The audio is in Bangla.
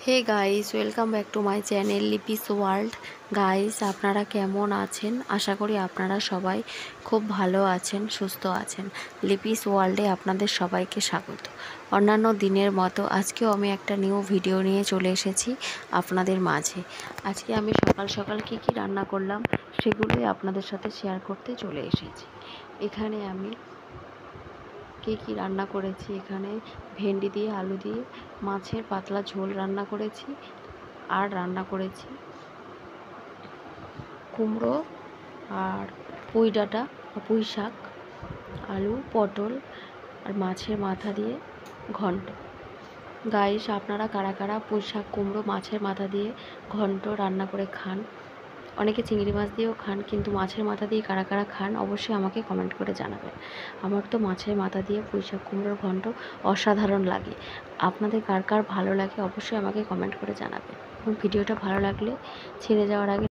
Hey guys, welcome back to my channel Lipi's world. Guys, আপনারা কেমন আছেন? আশা করি আপনারা সবাই খুব ভালো আছেন, সুস্থ আছেন। লিপিস ওয়ার্ল্ডে আপনাদের সবাইকে স্বাগত। অন্যান্য দিনের মতো আজকেও আমি একটা নিউ ভিডিও নিয়ে চলে এসেছি আপনাদের মাঝে। আজকে আমি সকাল সকাল কী রান্না করলাম সেগুলোই আপনাদের সাথে শেয়ার করতে চলে এসেছি। এখানে আমি কী রান্না করেছি, এখানে ভেন্ডি দিয়ে আলু দিয়ে মাছের পাতলা ঝোল রান্না করেছি, আর রান্না করেছি কুমড়ো আর পুঁই ডাঁটা বা পুঁই শাক, আলু, পটল আর মাছের মাথা দিয়ে ঘন্ট। গাইস, আপনারা কারা কারা পুঁই শাক, কুমড়ো, মাছের মাথা দিয়ে ঘন্ট রান্না করে খান? অনেকে চিংড়ি মাছ দিয়েও খান, কিন্তু মাছের মাথা দিয়ে কারা কারা খান অবশ্যই আমাকে কমেন্ট করে জানাবেন। আমার তো মাছের মাথা দিয়ে পুঁই শাক কুমড়োর ঘন্ট অসাধারণ লাগে। আপনাদের কার কার ভালো লাগে অবশ্যই আমাকে কমেন্ট করে জানাবেন। এবং ভিডিওটা ভালো লাগলে ছেড়ে যাওয়ার আগে